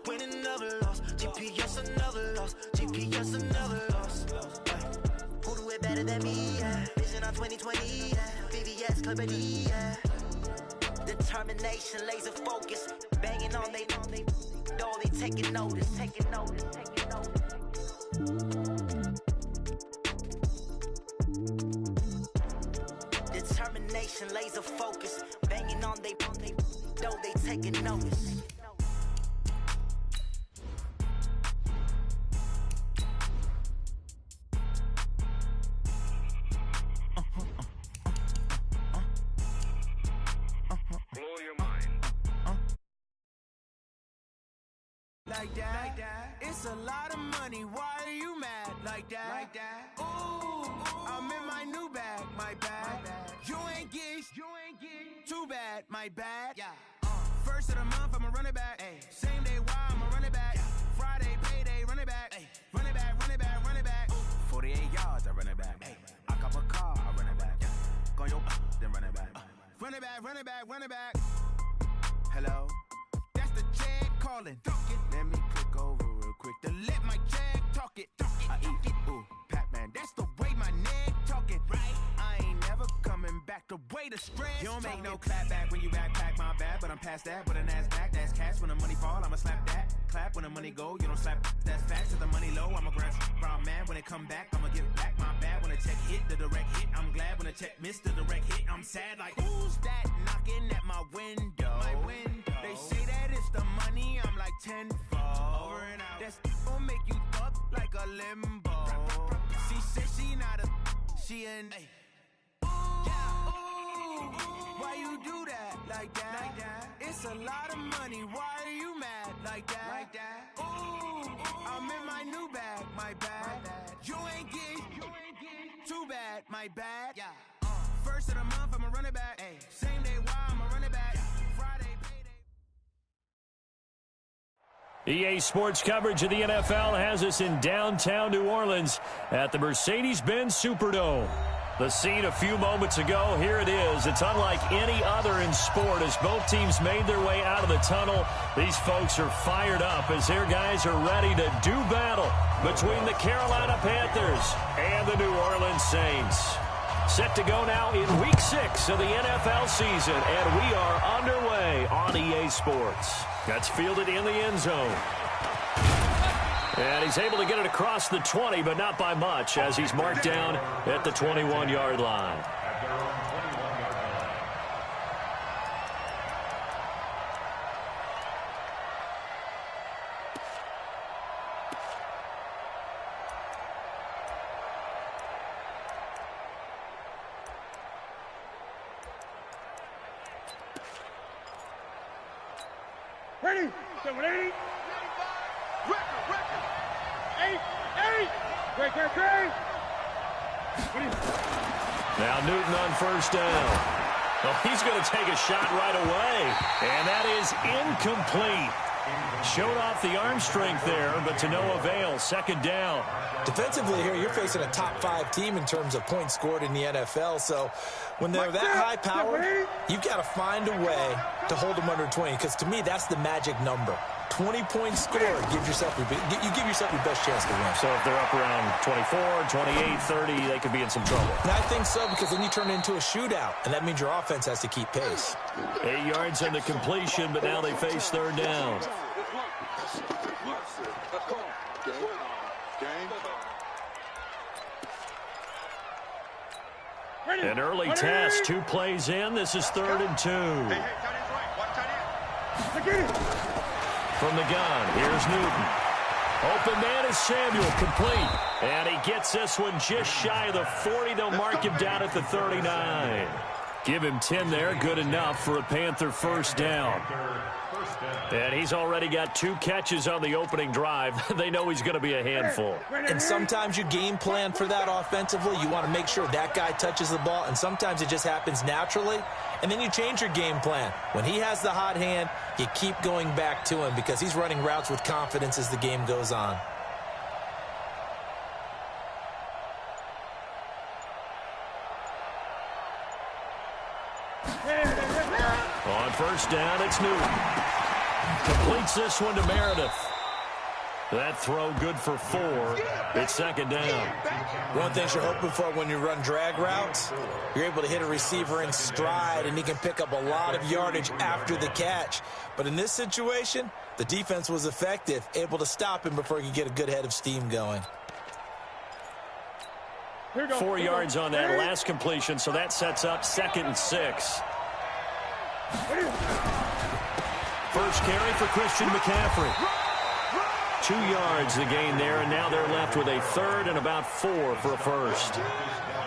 winning another loss. GPS another loss, GPS another loss. Who do it better than me? Yeah. Vision on 2020, yeah. VVS, Clippity, yeah. Determination, laser focus, banging on they taking notice, taking notice. Determination, laser focus, banging on they taking notice. Like that. It's a lot of money. Why are you mad like that? Ooh, I'm in my new bag. My bad. You ain't get too bad. My bad. Yeah. First of the month, I'ma run it back. Ay. Same day, why I'ma run it back. Friday, payday, run it back. Ay. Run it back, run it back, run it back. 48 yards, I run it back. Ay. I cop a car, I run it back. Go yo, then run it back. Run it back, run it back, run it back. Hello? That's the jag calling. Let me click over real quick to let my jag talk it. I eat it, ooh, Pac-Man. That's the way my neck talking. Right? I ain't never coming back the way the stress. You don't make no clap back when you backpack, my bad. But I'm past that with a NASDAQ. That's cash when the money fall. I'ma slap that. Clap when the money go. You don't slap. That's facts. To the money low, I'ma grab brown man. When it come back, I'ma give back my bad. When the check hit, the direct hit. I'm glad when the check missed the direct hit. I'm sad like, who's that knocking at my window? My window. They say that it's the money, I'm like tenfold. Over and out. That's gon' make you up like a limbo. She said she not a, she an. Ooh, why you do that like that? It's a lot of money, why are you mad like that? Ooh, I'm in my new bag, my bad. You ain't get too bad, my bad. Yeah. First of the month, I'ma run it back. Ay. Same day, why I'ma run it back. Friday, payday. EA Sports coverage of the NFL has us in downtown New Orleans at the Mercedes-Benz Superdome. The scene a few moments ago, here it is. It's unlike any other in sport as both teams made their way out of the tunnel. These folks are fired up as their guys are ready to do battle between the Carolina Panthers and the New Orleans Saints. Set to go now in Week 6 of the NFL season, and we are underway on EA Sports. That's fielded in the end zone. And he's able to get it across the 20, but not by much, as he's marked down at the 21-yard line. Ready, 780. Record. 8. Great. Now Newton on first down. Well, he's going to take a shot right away, and that is incomplete. Showed off the arm strength there, but to no avail. Second down. Defensively here, you're facing a top-5 team in terms of points scored in the NFL, so when they're that high-powered, you've got to find a way to hold them under 20, because to me, that's the magic number. 20 points scored, you give yourself your best chance to win. So if they're up around 24, 28, 30, they could be in some trouble. And I think so, because then you turn it into a shootout, and that means your offense has to keep pace. 8 yards on the completion, but now they face third down. An early test, 2 plays in. This is 3rd and 2. From the gun, here's Newton. Open man is Samuel, complete. And he gets this one just shy of the 40. They'll mark him down at the 39. Give him 10 there, good enough for a Panther first down. And he's already got 2 catches on the opening drive. They know he's going to be a handful. And sometimes you game plan for that offensively. You want to make sure that guy touches the ball, and sometimes it just happens naturally. And then you change your game plan. When he has the hot hand, you keep going back to him because he's running routes with confidence as the game goes on. On first down, it's Newton. Completes this one to Meredith. That throw good for 4. It's second down. One thing you're hoping for when you run drag routes, you're able to hit a receiver in stride, and he can pick up a lot of yardage after the catch. But in this situation, the defense was effective, able to stop him before he could get a good head of steam going. 4 yards on that last completion, so that sets up 2nd and 6. First carry for Christian McCaffrey. 2 yards the gain there, and now they're left with a 3rd and about 4 for a first.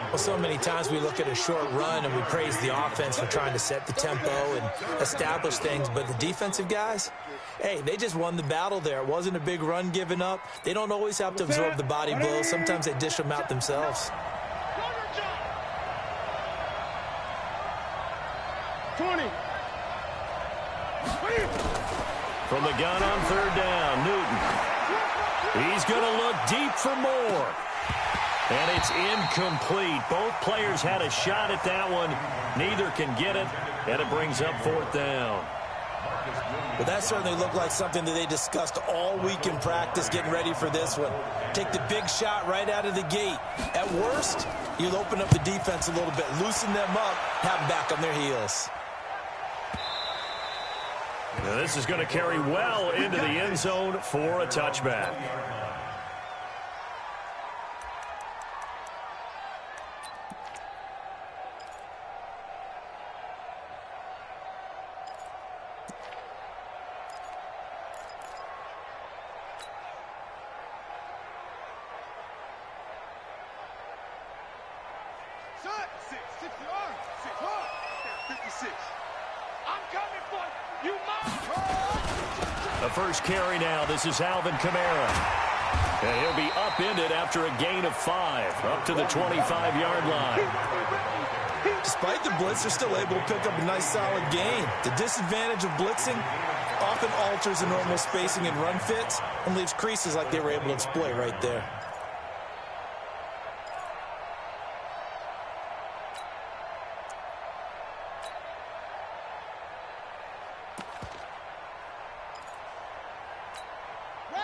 Well, so many times we look at a short run and we praise the offense for trying to set the tempo and establish things, but the defensive guys, hey, they just won the battle there. It wasn't a big run given up. They don't always have to absorb the body blows. Sometimes they dish them out themselves. 20. From the gun on 3rd down, Newton. He's going to look deep for more. And it's incomplete. Both players had a shot at that one. Neither can get it, and it brings up 4th down. Well, that certainly looked like something that they discussed all week in practice getting ready for this one. Take the big shot right out of the gate. At worst, you'll open up the defense a little bit, loosen them up, have them back on their heels. Now this is going to carry well into the end zone for a touchback. The first carry now. This is Alvin Kamara. And he'll be upended after a gain of 5, up to the 25-yard line. Despite the blitz, they're still able to pick up a nice solid gain. The disadvantage of blitzing often alters the normal spacing and run fits and leaves creases like they were able to exploit right there.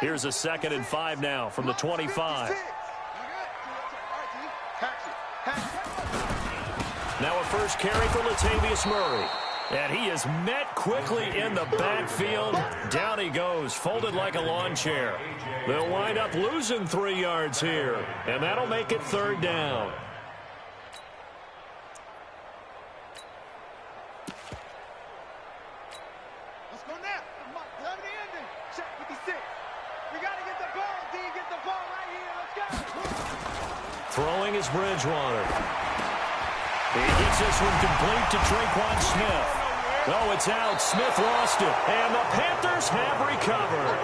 Here's a 2nd and 5 now from the 25. Now a first carry for Latavius Murray. And he is met quickly in the backfield. Down he goes, folded like a lawn chair. They'll wind up losing 3 yards here. And that'll make it 3rd down. Throwing is Bridgewater. He gets this one complete to Traquan Smith. Oh, it's out. Smith lost it. And the Panthers have recovered.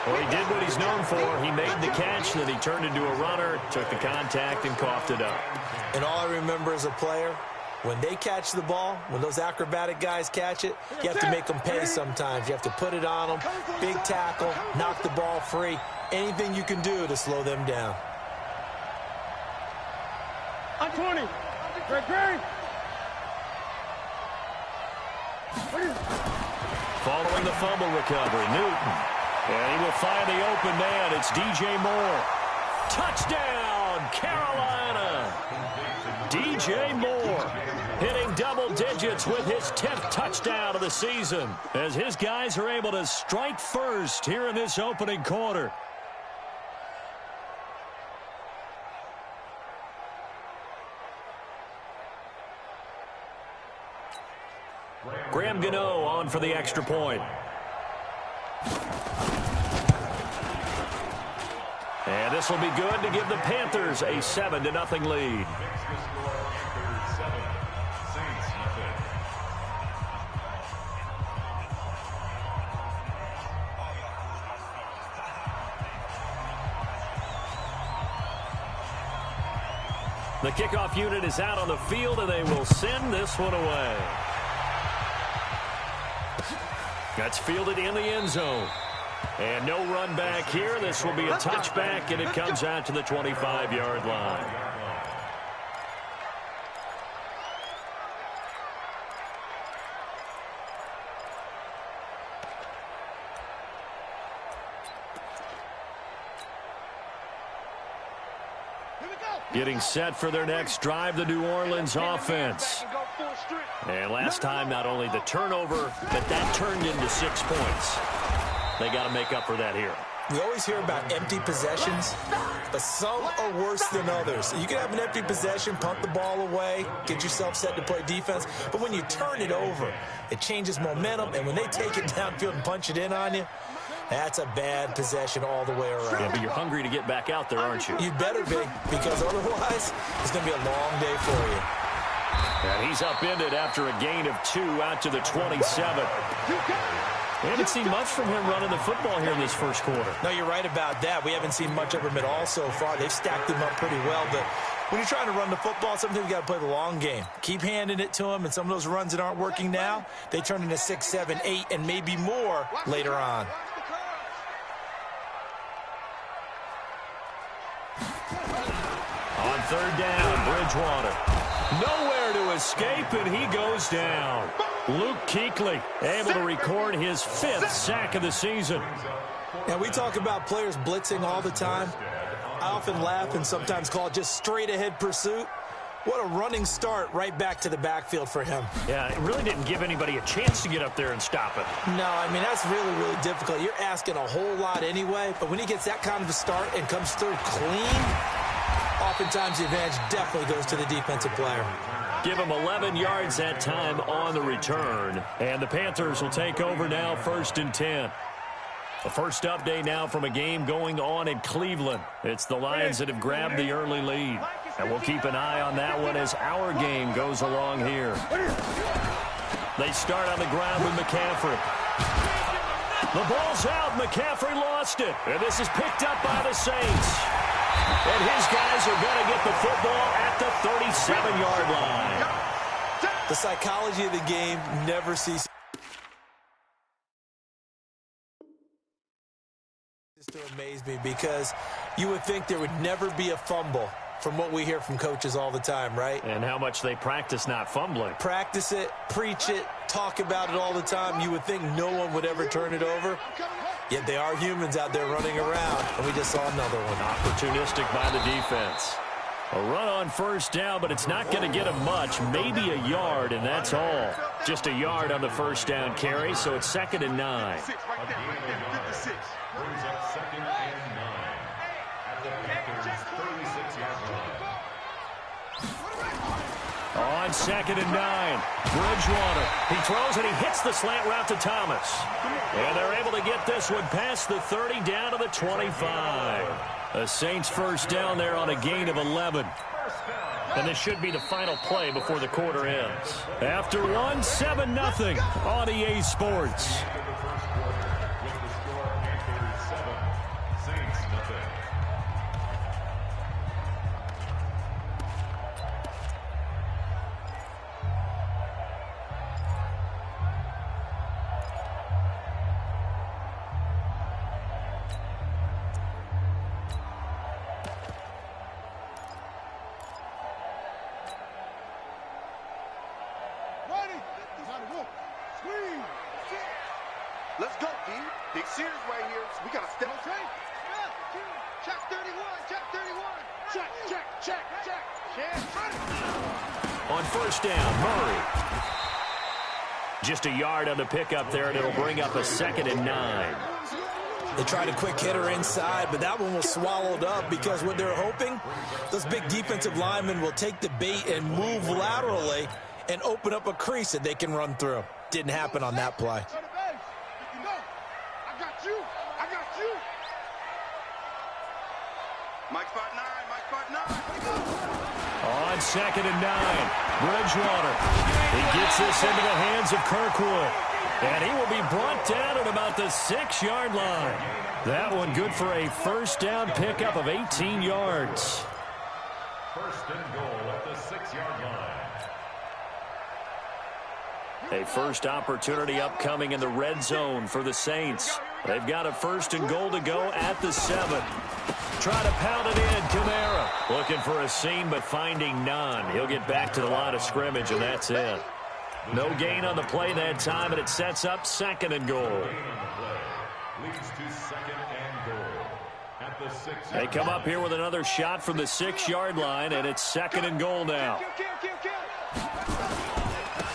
Well, he did what he's known for. He made the catch, then he turned into a runner, took the contact, and coughed it up. And all I remember as a player, when they catch the ball, when those acrobatic guys catch it, you have to make them pay sometimes. You have to put it on them, big tackle, knock the ball free, anything you can do to slow them down. On 20. Great. Following the fumble recovery, Newton. And he will find the open man. It's DJ Moore. Touchdown, Carolina. DJ Moore hitting double digits with his 10th touchdown of the season as his guys are able to strike first here in this opening quarter. Graham Gano on for the extra point. And this will be good to give the Panthers a 7-0 lead. The kickoff unit is out on the field, and they will send this one away. That's fielded in the end zone. And no run back here. This will be a touchback, and it comes out to the 25-yard line. Getting set for their next drive, the New Orleans offense. And last time, not only the turnover, but that turned into 6 points. They got to make up for that here. We always hear about empty possessions, but some are worse than others. You can have an empty possession, punt the ball away, get yourself set to play defense, but when you turn it over, it changes momentum, and when they take it downfield and punch it in on you, that's a bad possession all the way around. Yeah, but you're hungry to get back out there, aren't you? You better be, because otherwise, it's going to be a long day for you. And he's upended after a gain of 2 out to the 27. We haven't seen much from him running the football here in this first quarter. No, you're right about that. We haven't seen much of him at all so far. They've stacked him up pretty well, but when you're trying to run the football, sometimes you got to play the long game. Keep handing it to him, and some of those runs that aren't working now, they turn into 6, 7, 8, and maybe more later on. On third down, Bridgewater. Nowhere to escape, and he goes down. Luke Kuechly able to record his 5th sack of the season. Now, we talk about players blitzing all the time. I often laugh and sometimes call it just straight-ahead pursuit. What a running start right back to the backfield for him. Yeah, it really didn't give anybody a chance to get up there and stop it. No, I mean, that's really, really difficult. You're asking a whole lot anyway, but when he gets that kind of a start and comes through clean, oftentimes the advantage definitely goes to the defensive player. Give him 11 yards that time on the return. And the Panthers will take over now, 1st and 10. The first update now from a game going on in Cleveland. It's the Lions that have grabbed the early lead. And we'll keep an eye on that one as our game goes along here. They start on the ground with McCaffrey. The ball's out. McCaffrey lost it. And this is picked up by the Saints. And his guys are going to get the football at the 37-yard line. The psychology of the game never ceases to amaze me, because you would think there would never be a fumble from what we hear from coaches all the time, right? And how much they practice not fumbling. Practice it, preach it, talk about it all the time. You would think no one would ever turn it over. Yet they are humans out there running around, and we just saw another one. Opportunistic by the defense. A run on first down, but it's not going to get him much. Maybe a yard, and that's all. Just a yard on the first down carry, so it's 2nd and 9. On 2nd and 9, Bridgewater. He throws and he hits the slant route to Thomas. And they're able to get this one past the 30 down to the 25. The Saints first down there on a gain of 11. And this should be the final play before the quarter ends. After one, 7-0 on EA Sports. Let's go, D. Big series right here. So we got to step. Check 31. Check 31. Check. On first down, Murray. Just a yard on the pickup there, and it'll bring up a 2nd and 9. They tried a quick hitter inside, but that one was swallowed up because what they're hoping, those big defensive linemen will take the bait and move laterally and open up a crease that they can run through. Didn't happen on that play. Mike spot 9. On 2nd and 9, Bridgewater. He gets this into the hands of Kirkwood. And he will be brought down at about the 6-yard line. That one good for a first down pickup of 18 yards. First and goal at the 6-yard line. A first opportunity upcoming in the red zone for the Saints. They've got a 1st and goal to go at the 7. Try to pound it in, Kamara. Looking for a seam, but finding none. He'll get back to the line of scrimmage, and that's it. No gain on the play that time, and it sets up 2nd and goal. Leads to 2nd and goal. At the 6-yard They come up here with another shot from the 6-yard line, and it's 2nd and goal now.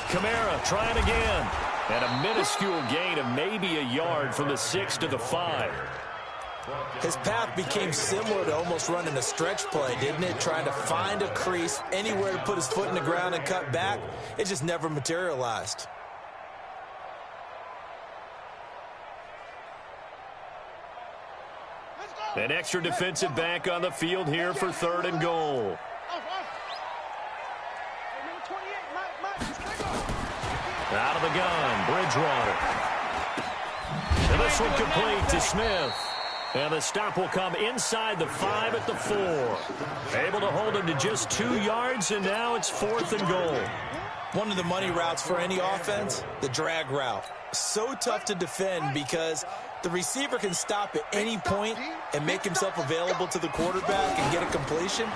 Kamara trying again. And a minuscule gain of maybe a yard from the 6 to the 5. His path became similar to almost running a stretch play, didn't it? Trying to find a crease, anywhere to put his foot in the ground and cut back. It just never materialized. An extra defensive back on the field here for 3rd and goal. Out of the gun, Bridgewater. And this one complete to Smith. And the stop will come inside the 5 at the 4. Able to hold him to just 2 yards, and now it's 4th and goal. One of the money routes for any offense, the drag route. So tough to defend because the receiver can stop at any point and make himself available to the quarterback and get a completion.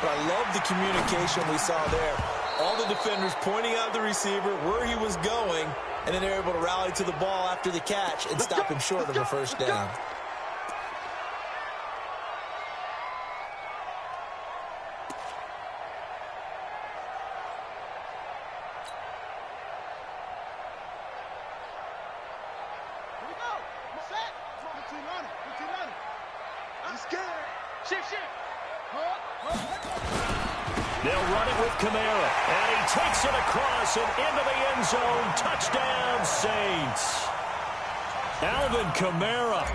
But I love the communication we saw there. All the defenders pointing out the receiver, where he was going, and then they're able to rally to the ball after the catch and stop him short of a first down. They'll run it with Kamara, and he takes it across and into the end zone. Touchdown, Saints. Alvin Kamara,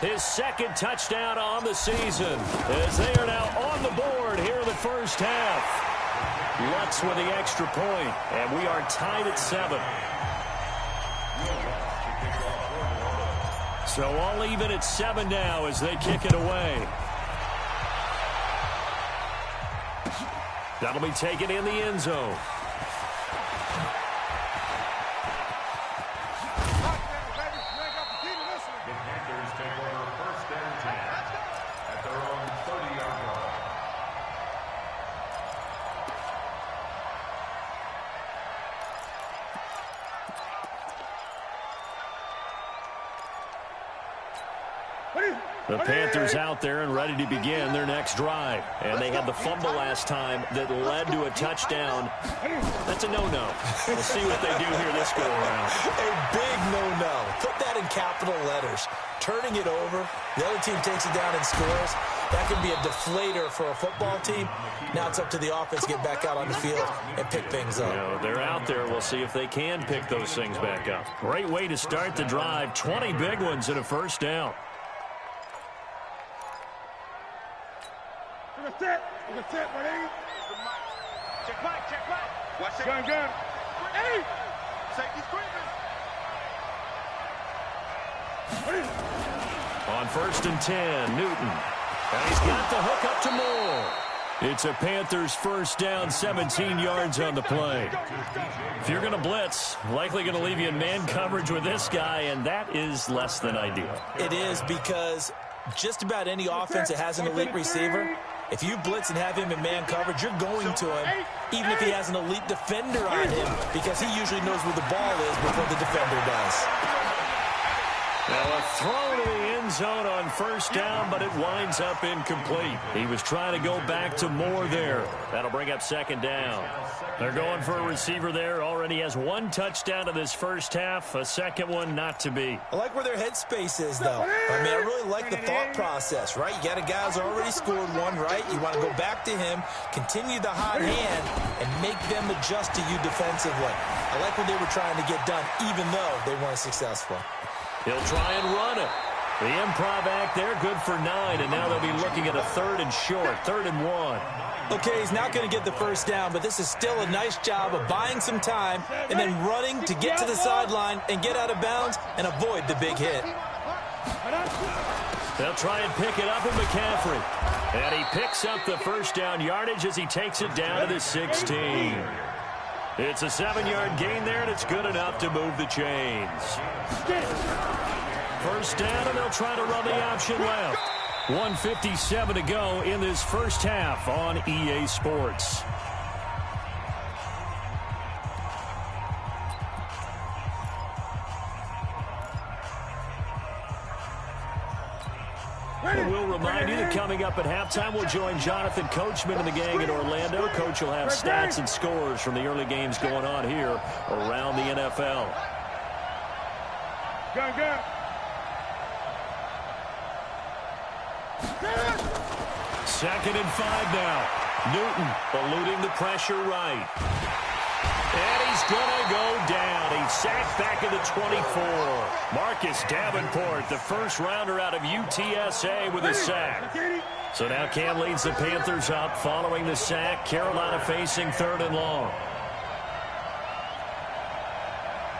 his 2nd touchdown on the season, as they are now on the board here in the first half. Lutz with the extra point, and we are tied at 7. So all even at 7 now as they kick it away. That'll be taken in the end zone. The Panthers take over 1st and 10 at their own 30-yard line. The Panthers out there and ready to begin their next drive. And they had the fumble last time that led to a touchdown. That's a no-no. We'll see what they do here this go-around. A big no-no. Put that in capital letters. Turning it over, the other team takes it down and scores. That could be a deflator for a football team. Now it's up to the offense to get back out on the field and pick things up. You know, they're out there. We'll see if they can pick those things back up. Great way to start the drive. 20 big ones and a first down. Check Mike. Watch it. Gun. Hey! Safety screaming. On 1st and 10, Newton. And he's got the hook up to Moore. It's a Panthers first down, 17 yards on the play. If you're going to blitz, likely going to leave you in man coverage with this guy, and that is less than ideal. It is, because just about any offense that has an elite receiver, if you blitz and have him in man coverage, you're going to him, even if he has an elite defender on him, because he usually knows where the ball is before the defender does. Now a throw to the end zone on first down, but it winds up incomplete. He was trying to go back to Moore there. That'll bring up 2nd down. They're going for a receiver there. Already has 1 touchdown in this first half. A 2nd one not to be. I like where their headspace is, though. I mean, I really like the thought process, right? You got a guy who's already scored 1, right? You want to go back to him, continue the hot hand, and make them adjust to you defensively. I like what they were trying to get done, even though they weren't successful. He'll try and run it. The improv act there, good for 9, and now they'll be looking at a 3rd and short, 3rd and 1. Okay, he's not going to get the first down, but this is still a nice job of buying some time and then running to get to the sideline and get out of bounds and avoid the big hit. They'll try and pick it up with McCaffrey. And he picks up the first down yardage as he takes it down to the 16. It's a 7-yard gain there, and it's good enough to move the chains. First down, and they'll try to run the option left. 1:57 to go in this first half on EA Sports. And we'll remind you that coming up at halftime, we'll join Jonathan Coachman and the gang in Orlando. Coach will have stats and scores from the early games going on here around the NFL. Go. 2nd and 5 now. Newton eluding the pressure right. And he's going to go down. He's sacked back at the 24. Marcus Davenport, the first rounder out of UTSA with a sack. So now Cam leads the Panthers up following the sack. Carolina facing 3rd and long.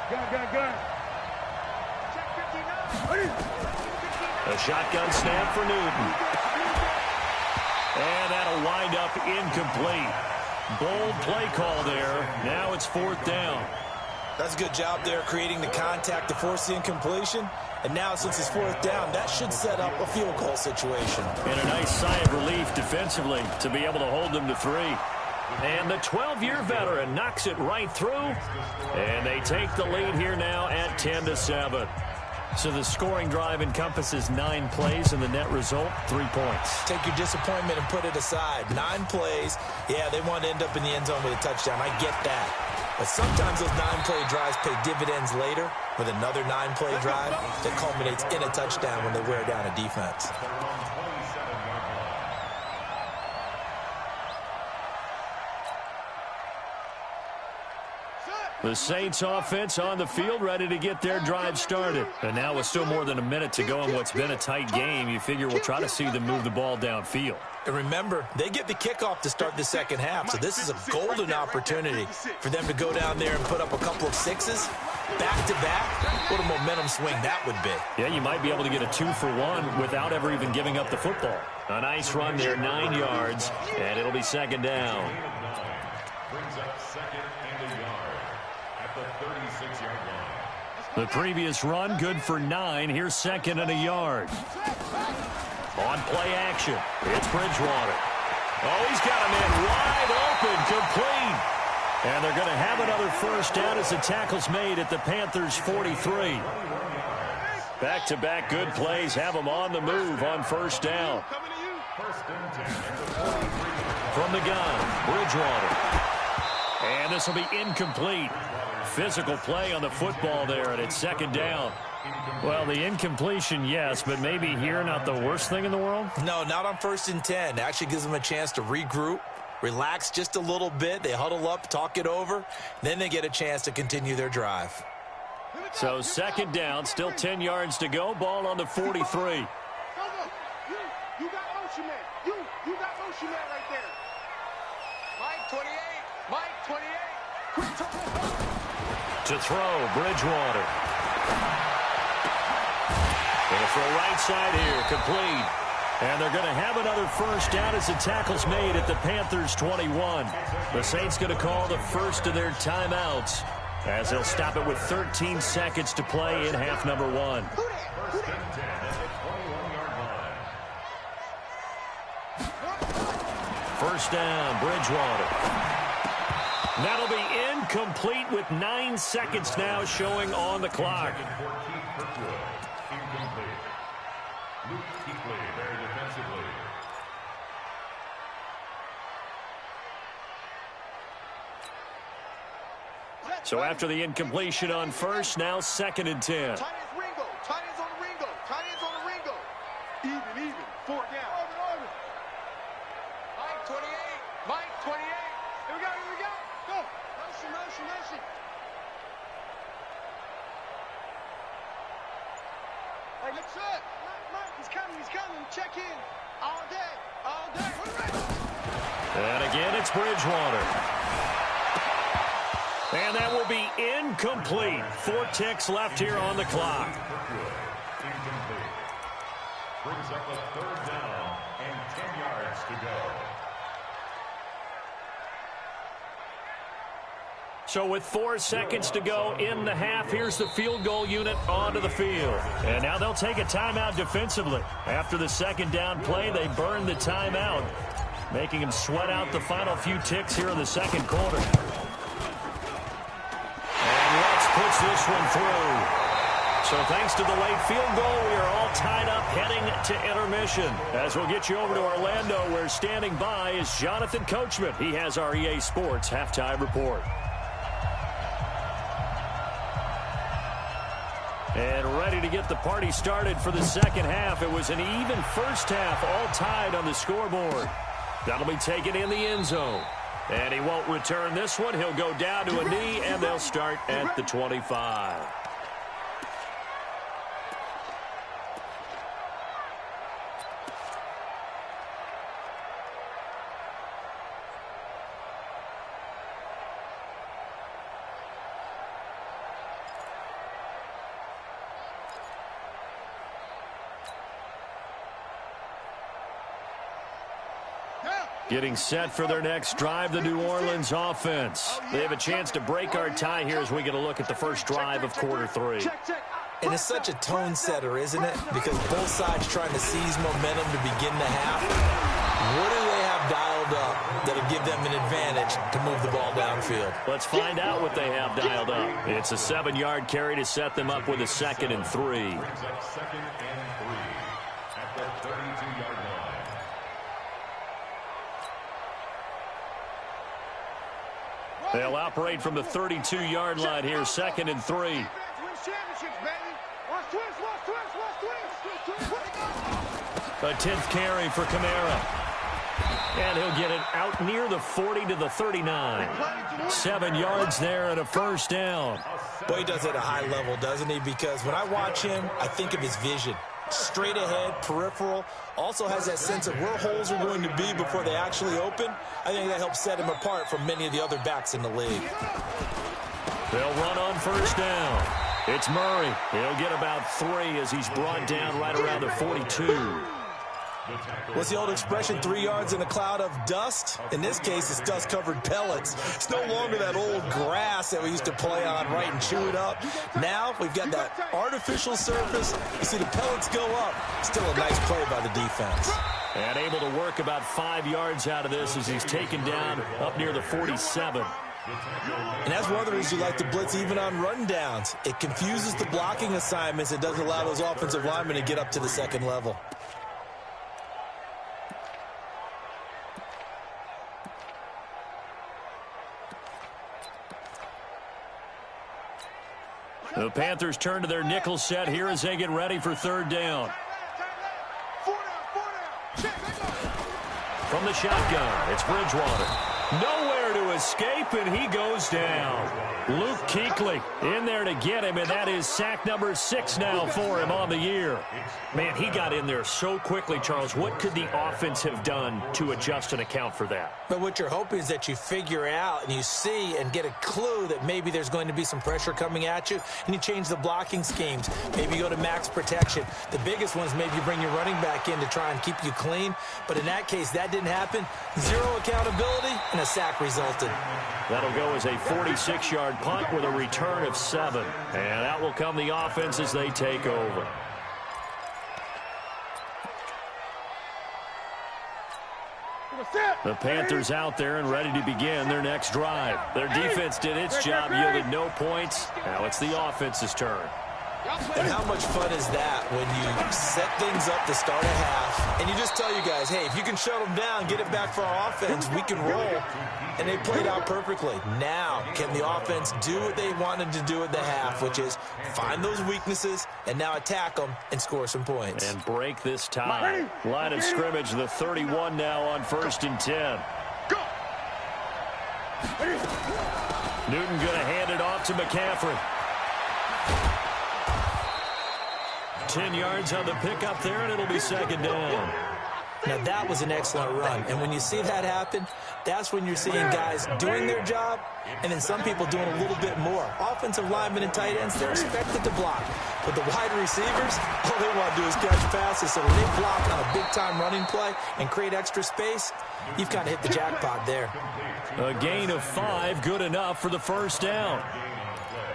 Go. A shotgun snap for Newton. And that'll wind up incomplete. Bold play call there. Now it's 4th down. That's a good job there creating the contact to force the incompletion. And now since it's 4th down, that should set up a field goal situation. And a nice sigh of relief defensively to be able to hold them to 3. And the 12-year veteran knocks it right through. And they take the lead here now at 10-7. So the scoring drive encompasses 9 plays, and the net result, 3 points. Take your disappointment and put it aside. 9 plays. Yeah, they want to end up in the end zone with a touchdown. I get that. But sometimes those 9-play drives pay dividends later with another 9-play drive that culminates in a touchdown when they wear down a defense. The Saints offense on the field, ready to get their drive started. And now with still more than a minute to go in what's been a tight game, you figure we'll try to see them move the ball downfield. And remember, they get the kickoff to start the second half, so this is a golden opportunity for them to go down there and put up a couple of 6s back-to-back. What a momentum swing that would be. Yeah, you might be able to get a 2-for-1 without ever even giving up the football. A nice run there, 9 yards, and it'll be 2nd down. Brings up 2nd and a yard at the 36-yard line. The previous run, good for 9. Here's 2nd and a yard. On play action, it's Bridgewater. Oh, he's got a man wide open, complete. And they're going to have another first down as the tackle's made at the Panthers' 43. Back-to-back good plays have them on the move on first down. From the gun, Bridgewater. And this will be incomplete. Physical play on the football there, and it's 2nd down. Well, the incompletion, yes, but maybe here not the worst thing in the world? No, not on 1st and 10. It actually gives them a chance to regroup, relax just a little bit. They huddle up, talk it over. Then they get a chance to continue their drive. So 2nd down, still 10 yards to go. Ball on the 43. You got motion man. You got motion man right there. Mike 28. Mike 28. Quick To throw, Bridgewater. Going to throw right side here, complete. And they're going to have another first down as the tackle's made at the Panthers' 21. The Saints going to call the first of their timeouts as they'll stop it with 13 seconds to play in half number 1. First and 10 at the 21-yard line. First down, Bridgewater. That'll be incomplete with 9 seconds now showing on the clock. Incomplete. Luke Kuechly there defensively. So after the incompletion on first, now 2nd and 10. Tight ends Ringo. Tight ends on the Ringo. Tight ends on the Ringo. Even. 4 down. Mike 28. Mike 28. Here we go. Go. Motion. Hey, look, sir. Mike, he's coming. Check in. All day. And again, it's Bridgewater. And that will be incomplete. 4 ticks left here on the clock. Incomplete. Brings up a 3rd down and 10 yards to go. So with 4 seconds to go in the half, here's the field goal unit onto the field. And now they'll take a timeout defensively. After the 2nd down play, they burn the timeout, making them sweat out the final few ticks here in the 2nd quarter. And Lutz puts this one through. So thanks to the late field goal, we are all tied up heading to intermission. As we'll get you over to Orlando, where standing by is Jonathan Coachman. He has our EA Sports halftime report. And ready to get the party started for the second half. It was an even first half, all tied on the scoreboard. That'll be taken in the end zone. And he won't return this one. He'll go down to a knee, and they'll start at the 25. Getting set for their next drive, the New Orleans offense. They have a chance to break our tie here as we get a look at the first drive of quarter three. And it's such a tone setter, isn't it? Because both sides trying to seize momentum to begin the half. What do they have dialed up that'll give them an advantage to move the ball downfield? Let's find out what they have dialed up. It's a 7-yard carry to set them up with a 2nd and 3. Second and 3 at the 32-yard line. They'll operate from the 32-yard line here, 2nd and 3. A 10th carry for Kamara. And he'll get it out near the 40 to the 39. 7 yards there and a first down. Boy, he does it at a high level, doesn't he? Because when I watch him, I think of his vision. Straight ahead, peripheral, also has that sense of where holes are going to be before they actually open. I think that helps set him apart from many of the other backs in the league. They'll run on first down. It's Murray. He'll get about 3 as he's brought down right around the 42. What's the old expression, 3 yards in a cloud of dust? In this case, it's dust-covered pellets. It's no longer that old grass that we used to play on, right, and chew it up. Now we've got that artificial surface. You see the pellets go up. Still a nice play by the defense. And able to work about 5 yards out of this as he's taken down up near the 47. And that's one of the reasons you like to blitz even on rundowns. It confuses the blocking assignments. It doesn't allow those offensive linemen to get up to the second level. The Panthers turn to their nickel set here as they get ready for third down. From the shotgun, it's Bridgewater. Nowhere to escape, and he goes down. Luke Kuechly in there to get him, and that is sack number 6 now for him on the year. Man, he got in there so quickly, Charles. What could the offense have done to adjust and account for that? But what you're hoping is that you figure out and you see and get a clue that maybe there's going to be some pressure coming at you, and you change the blocking schemes. Maybe you go to max protection. The biggest one is maybe you bring your running back in to try and keep you clean. But in that case, that didn't happen. 0 accountability, and a sack resulted. That'll go as a 46-yard punt with a return of 7. And out will come the offense as they take over. The Panthers out there and ready to begin their next drive. Their defense did its job, yielded no points. Now it's the offense's turn. And how much fun is that when you set things up to start a half and you just tell you guys, hey, if you can shut them down, get it back for our offense, we can roll. And they played out perfectly. Now, can the offense do what they wanted to do at the half, which is find those weaknesses and now attack them and score some points. And break this tie. Line of scrimmage, the 31 now on 1st and 10. Newton going to hand it off to McCaffrey. 10 yards on the pickup there, and it'll be 2nd down. Now, that was an excellent run. And when you see that happen, that's when you're seeing guys doing their job and then some people doing a little bit more. Offensive linemen and tight ends, they're expected to block. But the wide receivers, all they want to do is catch passes. So when they block on a big-time running play and create extra space, you've kind of hit the jackpot there. A gain of 5, good enough for the first down.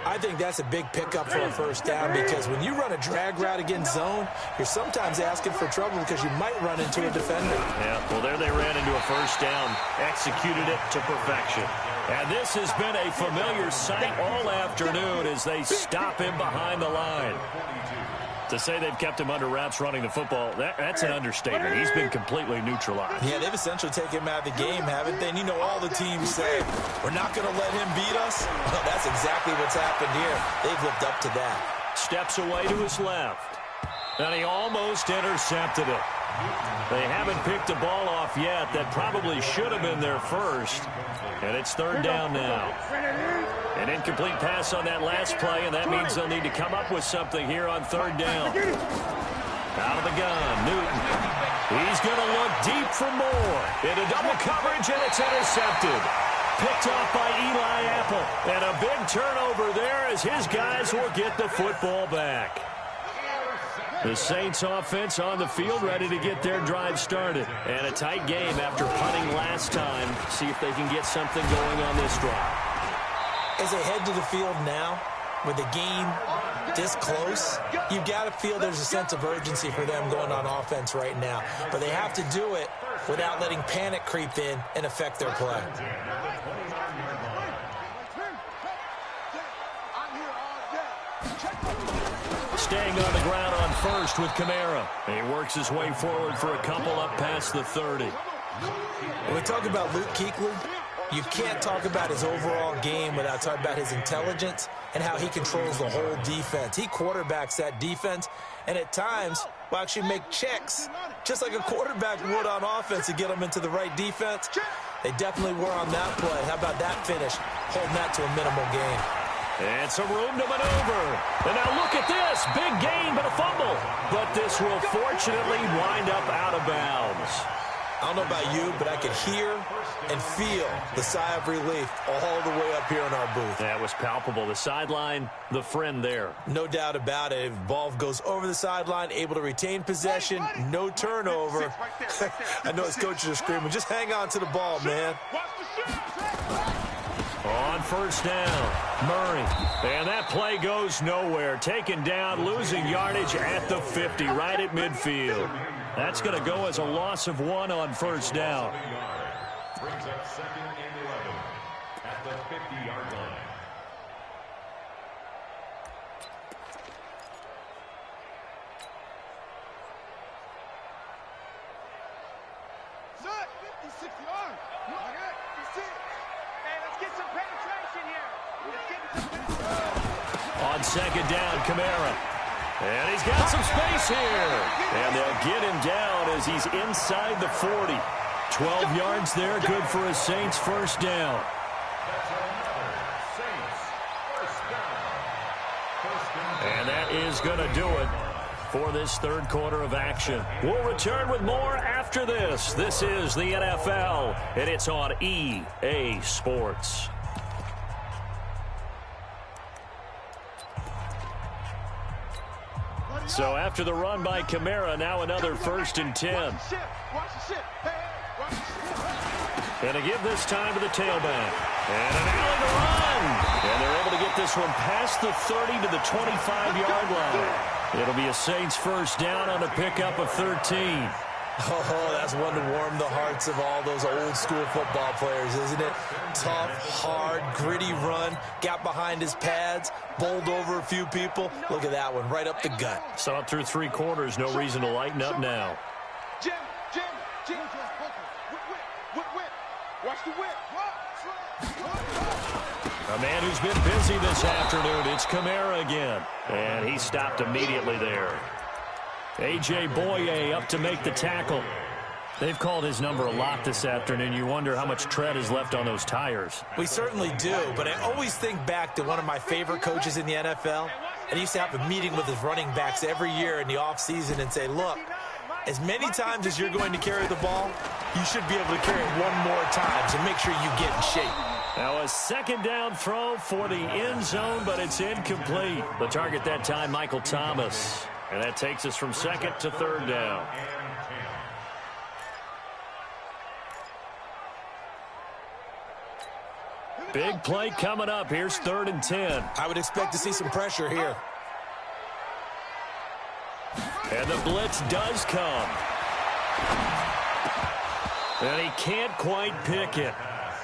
I think that's a big pickup for a first down because when you run a drag route against zone, you're sometimes asking for trouble because you might run into a defender. Yeah, well, there they ran into a first down, executed it to perfection. And this has been a familiar sight all afternoon as they stop him behind the line. To say they've kept him under wraps running the football, that's an understatement. He's been completely neutralized. Yeah, they've essentially taken him out of the game, haven't they? And you know all the teams say, we're not going to let him beat us. Well, that's exactly what's happened here. They've lived up to that. Steps away to his left. And he almost intercepted it. They haven't picked the ball off yet. That probably should have been their first. And it's third down now. An incomplete pass on that last play, and that means they'll need to come up with something here on third down. Out of the gun, Newton. He's going to look deep for more. Into double coverage, and it's intercepted. Picked off by Eli Apple. And a big turnover there as his guys will get the football back. The Saints offense on the field ready to get their drive started. And a tight game after punting last time. See if they can get something going on this drive. As they head to the field now, with the game this close, you've got to feel there's a sense of urgency for them going on offense right now. But they have to do it without letting panic creep in and affect their play. Staying on the ground on first with Kamara. He works his way forward for a couple up past the 30. When we talk about Luke Kuechly, you can't talk about his overall game without talking about his intelligence and how he controls the whole defense. He quarterbacks that defense, and at times will actually make checks, just like a quarterback would on offense to get them into the right defense. They definitely were on that play. How about that finish, holding that to a minimal gain. And some room to maneuver. And now look at this. Big gain, but a fumble. But this will fortunately wind up out of bounds. I don't know about you, but I could hear and feel the sigh of relief all the way up here in our booth. That was palpable. The sideline, the friend there. No doubt about it. If the ball goes over the sideline, able to retain possession, no turnover. I know his coaches are screaming, just hang on to the ball, man. On first down, Murray. And that play goes nowhere. Taken down, losing yardage at the 50, right at midfield. That's going to go as a loss of 1 on first down. Brings up second and 11 at the 50-yard line. Set, 56 yards. That's it. Hey, let's get some penetration here. On second down, Kamara. And he's got some space here. And they'll get him down as he's inside the 40. 12 yards there, good for a Saints first down. And that is going to do it for this third quarter of action. We'll return with more after this. This is the NFL, and it's on EA Sports. So after the run by Kamara, now another 1st and 10. And to give this time to the tailback. And an alley to run. And they're able to get this one past the 30 to the 25-yard line. It'll be a Saints first down on a pickup of 13. Oh, that's one to warm the hearts of all those old school football players, isn't it? Tough, hard, gritty run, got behind his pads, bowled over a few people. Look at that one, right up the gut. Saw it through 3 quarters, no reason to lighten up now. Jim. Watch the whip. A man who's been busy this afternoon, it's Kamara again. And he stopped immediately there. A.J. Boye up to make the tackle. They've called his number a lot this afternoon. You wonder how much tread is left on those tires. We certainly do, but I always think back to one of my favorite coaches in the NFL. And he used to have a meeting with his running backs every year in the offseason and say, look, as many times as you're going to carry the ball, you should be able to carry it one more time, so make sure you get in shape. Now a second down throw for the end zone, but it's incomplete. The target that time, Michael Thomas. And that takes us from second to third down. Big play coming up. Here's 3rd and 10. I would expect to see some pressure here. And the blitz does come. And he can't quite pick it.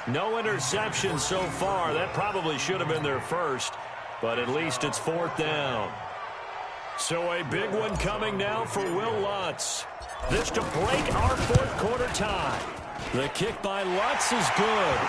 No interception so far. That probably should have been their first, but at least it's 4th down. So a big one coming now for Will Lutz. This to break our 4th quarter tie. The kick by Lutz is good.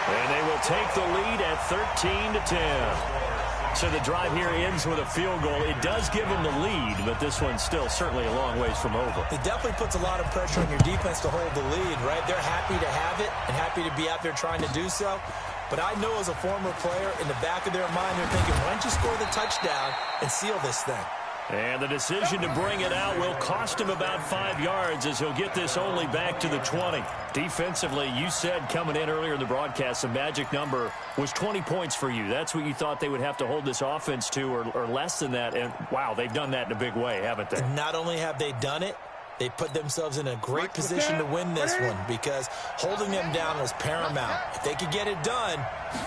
And they will take the lead at 13-10. So the drive here ends with a field goal. It does give them the lead, but this one's still certainly a long ways from over. It definitely puts a lot of pressure on your defense to hold the lead, right? They're happy to have it and happy to be out there trying to do so. But I know as a former player, in the back of their mind, they're thinking, why don't you score the touchdown and seal this thing? And the decision to bring it out will cost him about 5 yards as he'll get this only back to the 20. Defensively, you said coming in earlier in the broadcast, the magic number was 20 points for you. That's what you thought they would have to hold this offense to or less than that. And, wow, they've done that in a big way, haven't they? And not only have they done it, they put themselves in a great position to win this one because holding them down was paramount. If they could get it done,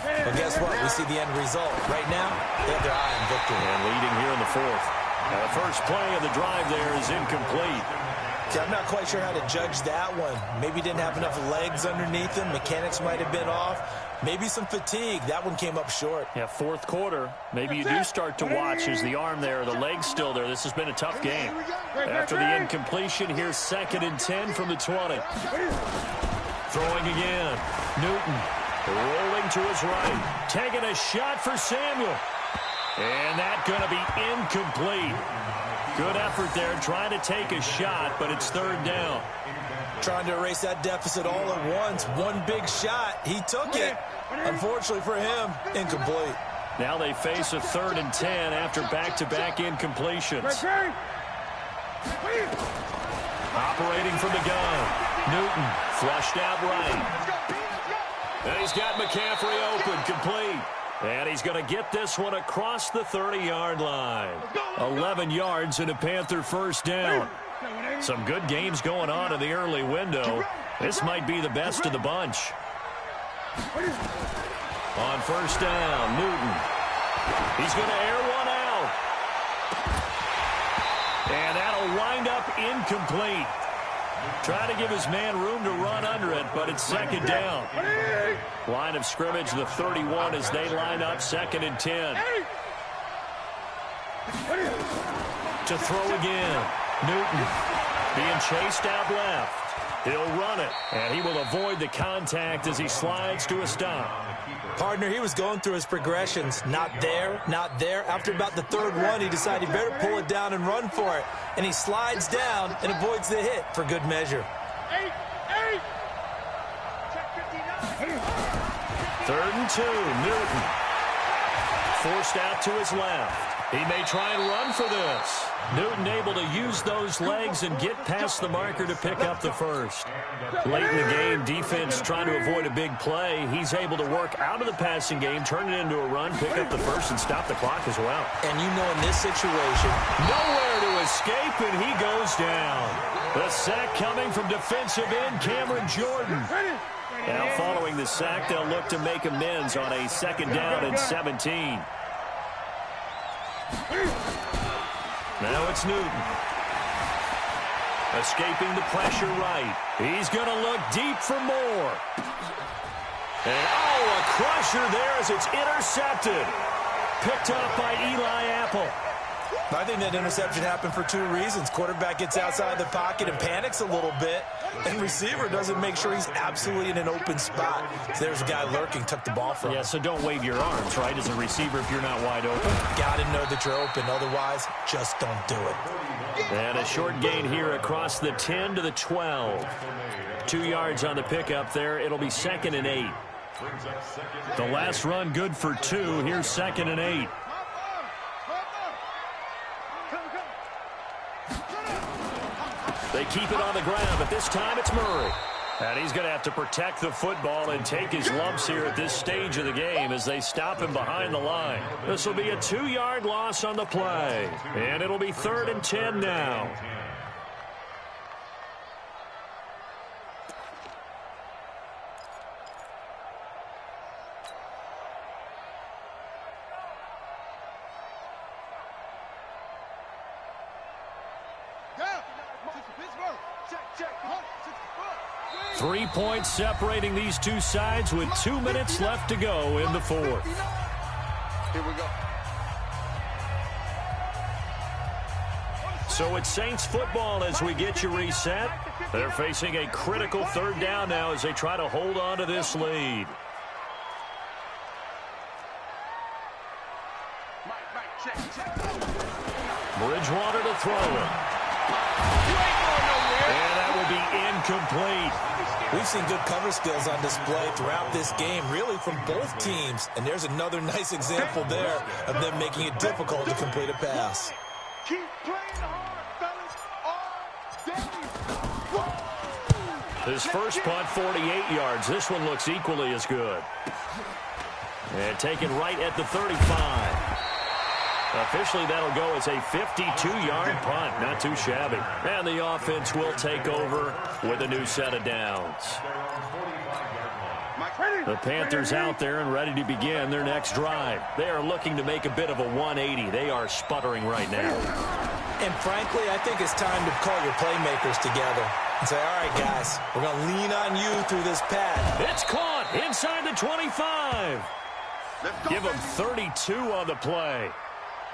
well, guess what? We see the end result. Right now, they have their eye on victory. And leading here in the 4th. Now the first play of the drive there is incomplete. See, I'm not quite sure how to judge that one. Maybe didn't have enough legs underneath him. Mechanics might have been off. Maybe some fatigue. That one came up short. Yeah, 4th quarter. Maybe you do start to watch as the arm there, the leg's still there. This has been a tough game. After the incompletion, here's 2nd and 10 from the 20. Throwing again. Newton rolling to his right. Taking a shot for Samuel. And that's going to be incomplete. Good effort there trying to take a shot, but it's 3rd down. Trying to erase that deficit all at once. One big shot. He took it. Unfortunately for him, incomplete. Now they face a 3rd and 10 after back-to-back incompletions. Operating from the gun. Newton flushed out right. And he's got McCaffrey open, complete. And he's going to get this one across the 30-yard line. 11 yards and a Panther first down. Some good games going on in the early window. This might be the best of the bunch. On first down, Newton. He's going to air one out. And that'll wind up incomplete. Trying to give his man room to run under it, but it's 2nd down. Line of scrimmage, the 31 as they line up 2nd and 10. To throw again. Newton being chased out left. He'll run it, and he will avoid the contact as he slides to a stop. Partner, he was going through his progressions. Not there, not there. After about the 3rd one, he decided he better pull it down and run for it. And he slides down and avoids the hit for good measure. 3rd and 2, Newton. Forced out to his left. He may try and run for this. Newton able to use those legs and get past the marker to pick up the first. Late in the game, defense trying to avoid a big play. He's able to work out of the passing game, turn it into a run, pick up the first, and stop the clock as well. And you know in this situation, nowhere to escape, and he goes down. The sack coming from defensive end Cameron Jordan. Now following the sack, they'll look to make amends on a 2nd down and 17. Now it's Newton. Escaping the pressure right. He's going to look deep for more. And, oh, a crusher there as it's intercepted. Picked up by Eli Apple. I think that interception happened for 2 reasons. Quarterback gets outside the pocket and panics a little bit, and receiver doesn't make sure he's absolutely in an open spot. So there's a guy lurking, took the ball from him. Yeah, so don't wave your arms, right, as a receiver if you're not wide open. Got to know that you're open. Otherwise, just don't do it. And a short gain here across the 10 to the 12. 2 yards on the pickup there. It'll be 2nd and 8. The last run good for 2. Here's 2nd and 8. They keep it on the ground, but this time it's Murray. And he's going to have to protect the football and take his lumps here at this stage of the game as they stop him behind the line. This will be a 2-yard loss on the play. And it'll be 3rd and 10 now. 3 points separating these two sides with 2 minutes left to go in the fourth. Here we go. So it's Saints football as we get you reset. They're facing a critical third down now as they try to hold on to this lead. Bridgewater to throw it. And that will be incomplete. We've seen good cover skills on display throughout this game, really from both teams. And there's another nice example there of them making it difficult to complete a pass. Keep playing hard, fellas. His first punt, 48 yards. This one looks equally as good. And taken right at the 35. Officially, that'll go as a 52-yard punt. Not too shabby. And the offense will take over with a new set of downs. The Panthers out there and ready to begin their next drive. They are looking to make a bit of a 180. They are sputtering right now. And frankly, I think it's time to call your playmakers together and say, all right, guys, we're going to lean on you through this pad. It's caught inside the 25. Give him 32 on the play.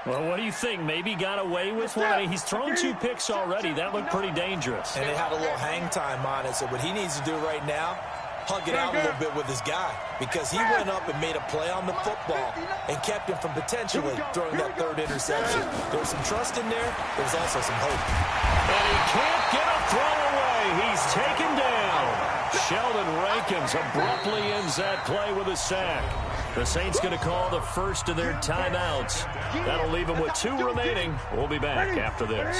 Well, what do you think? Maybe got away with one? He's thrown 2 picks already. That looked pretty dangerous. And it had a little hang time on it. So what he needs to do right now, hug it out a little bit with his guy, because he went up and made a play on the football and kept him from potentially throwing that third interception. There was some trust in there. There was also some hope. And he can't get a throw away. He's taken down. Sheldon Rankins abruptly ends that play with a sack. The Saints going to call the first of their timeouts. That'll leave them with 2 remaining. We'll be back after this.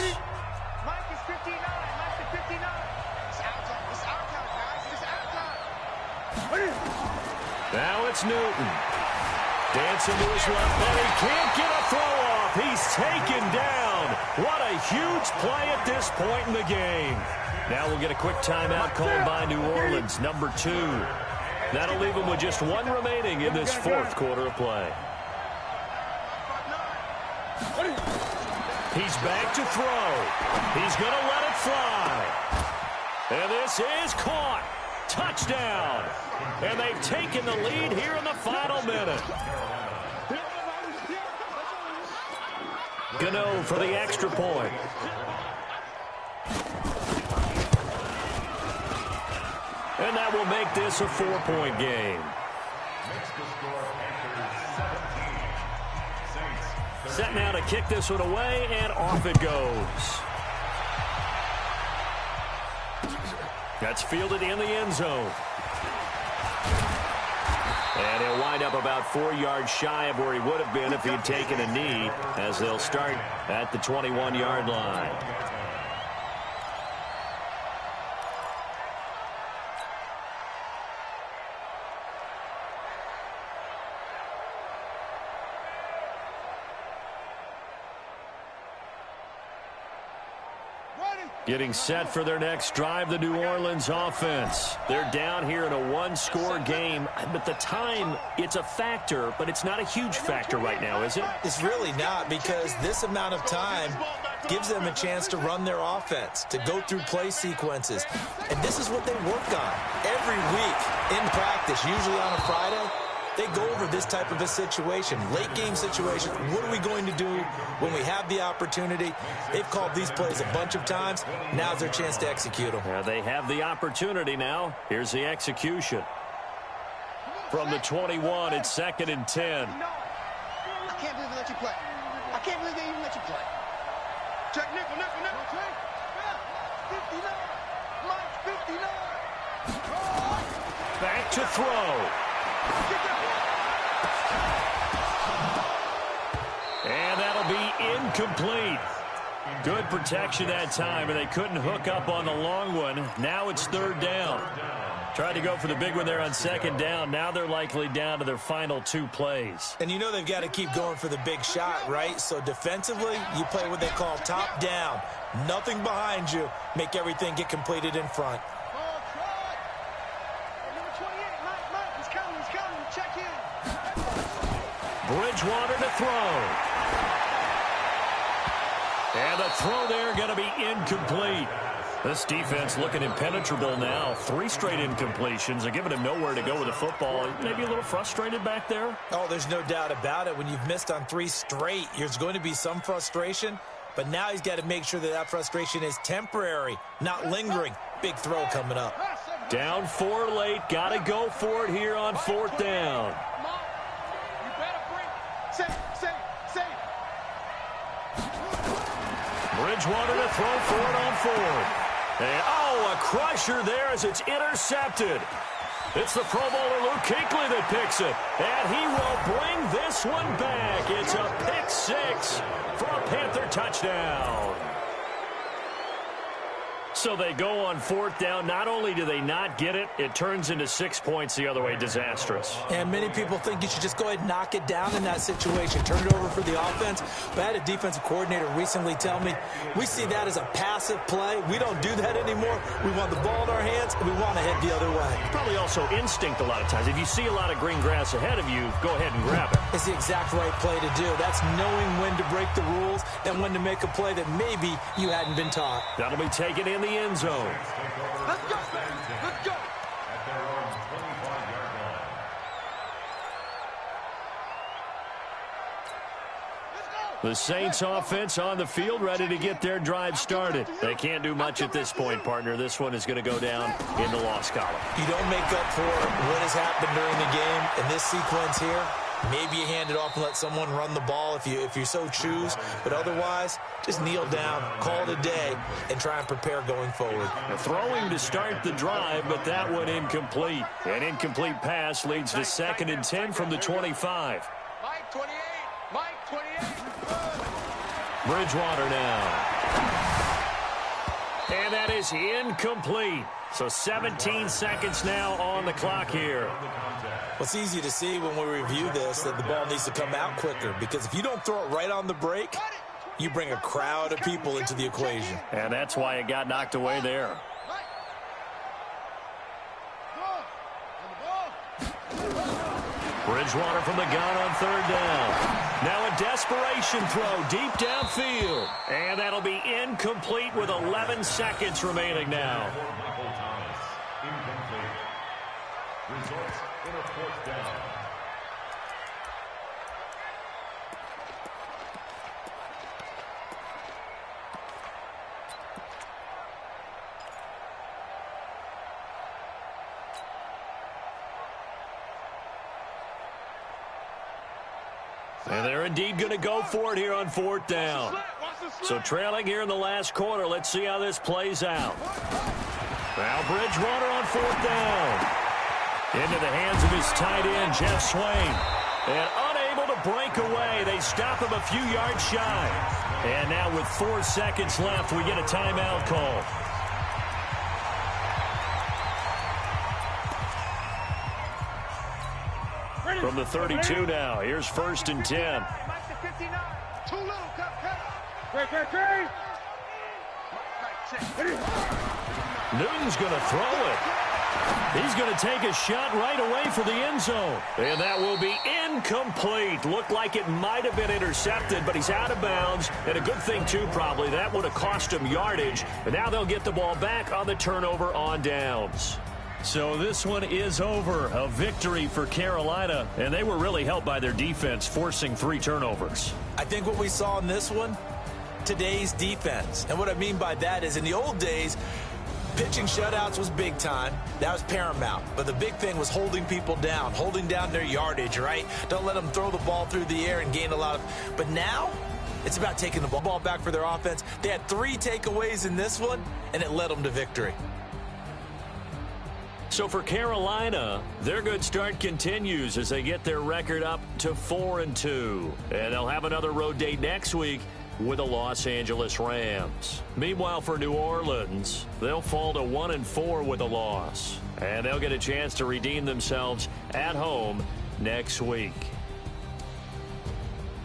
Mike is 59. Mike is 59. It's out time. It's out time, guys. It's out time. Now it's Newton. Dancing to his left, and he can't get a throw off. He's taken down. What a huge play at this point in the game. Now we'll get a quick timeout called by New Orleans, number 2. That'll leave them with just 1 remaining in this fourth quarter of play. He's back to throw. He's going to let it fly. And this is caught. Touchdown. And they've taken the lead here in the final minute. Gano for the extra point. And that will make this a 4-point game. Set now to kick this one away, and off it goes. That's fielded in the end zone. And he'll wind up about 4 yards shy of where he would have been if he had taken a knee, as they'll start at the 21-yard line. Getting set for their next drive, the New Orleans offense. They're down here in a 1-score game, but the time, it's a factor, but it's not a huge factor right now, is it? It's really not, because this amount of time gives them a chance to run their offense, to go through play sequences. And this is what they work on every week in practice, usually on a Friday. They go over this type of a situation, late game situation. What are we going to do when we have the opportunity? They've called these plays a bunch of times. Now's their chance to execute them. Yeah, they have the opportunity now. Here's the execution. From the 21, it's 2nd and 10. I can't believe they let you play. I can't believe they even let you play. Check nickel. 59. Mike, 59. Back to throw. And that'll be incomplete. Good protection that time, and they couldn't hook up on the long one. Now it's 3rd down. Tried to go for the big one there on 2nd down. Now they're likely down to their final 2 plays. And you know they've got to keep going for the big shot, right? So defensively, you play what they call top down. Nothing behind you. Make everything get completed in front. Bridgewater to throw. And the throw there going to be incomplete. This defense looking impenetrable now. 3 straight incompletions. They're giving him nowhere to go with the football. Maybe a little frustrated back there? Oh, there's no doubt about it. When you've missed on 3 straight, there's going to be some frustration. But now he's got to make sure that that frustration is temporary, not lingering. Big throw coming up. Down 4 late. Got to go for it here on 4th down. You better bring. Save. Bridgewater to throw for it on 4th. And, a crusher there as it's intercepted. It's the Pro Bowler Luke Kuechly that picks it. And he will bring this one back. It's a pick 6 for a Panther touchdown. So they go on 4th down. Not only do they not get it, it turns into 6 points the other way. Disastrous. And many people think you should just go ahead and knock it down in that situation. Turn it over for the offense. But I had a defensive coordinator recently tell me, we see that as a passive play. We don't do that anymore. We want the ball in our hands, and we want to head the other way. Probably also instinct a lot of times. If you see a lot of green grass ahead of you, go ahead and grab it. It's the exact right play to do. That's knowing when to break the rules and when to make a play that maybe you hadn't been taught. That'll be taken in the end zone. Let's go. At their own 25-yard line. The Saints offense on the field, ready to get their drive started. They can't do much at this point, partner. This one is going to go down in the loss column. You don't make up for what has happened during the game in this sequence here. Maybe you hand it off and let someone run the ball if you so choose. But otherwise, just kneel down, call it a day, and try and prepare going forward. Throwing to start the drive, but that one incomplete. An incomplete pass leads to 2nd and 10 from the 25. Mike 28. Bridgewater now. And that is incomplete. So 17 seconds now on the clock here. Well, it's easy to see when we review this that the ball needs to come out quicker, because if you don't throw it right on the break, you bring a crowd of people into the equation. And that's why it got knocked away there. Bridgewater from the gun on 3rd down. Now a desperation throw deep downfield. And that'll be incomplete with 11 seconds remaining now. Michael Thomas, incomplete. Results in a 4th down. And they're indeed going to go for it here on 4th down. So trailing here in the last quarter. Let's see how this plays out. Now Bridgewater on 4th down. Into the hands of his tight end, Jeff Swain. And unable to break away. They stop him a few yards shy. And now with 4 seconds left, we get a timeout call. From the 32 now, here's 1st and 10. Mike to 59. Too little. Cut. Newton's going to throw it. He's going to take a shot right away for the end zone. And that will be incomplete. Looked like it might have been intercepted, but he's out of bounds. And a good thing, too, probably. That would have cost him yardage. But now they'll get the ball back on the turnover on downs. So this one is over. A victory for Carolina. And they were really helped by their defense, forcing 3 turnovers. I think what we saw in this one, today's defense. And what I mean by that is in the old days, pitching shutouts was big time. That was paramount. But the big thing was holding people down, holding down their yardage, right? Don't let them throw the ball through the air and gain a lot of... But now, it's about taking the ball back for their offense. They had 3 takeaways in this one, and it led them to victory. So for Carolina, their good start continues as they get their record up to 4-2. And they'll have another road date next week with the Los Angeles Rams. Meanwhile, for New Orleans, they'll fall to 1-4 with a loss. And they'll get a chance to redeem themselves at home next week.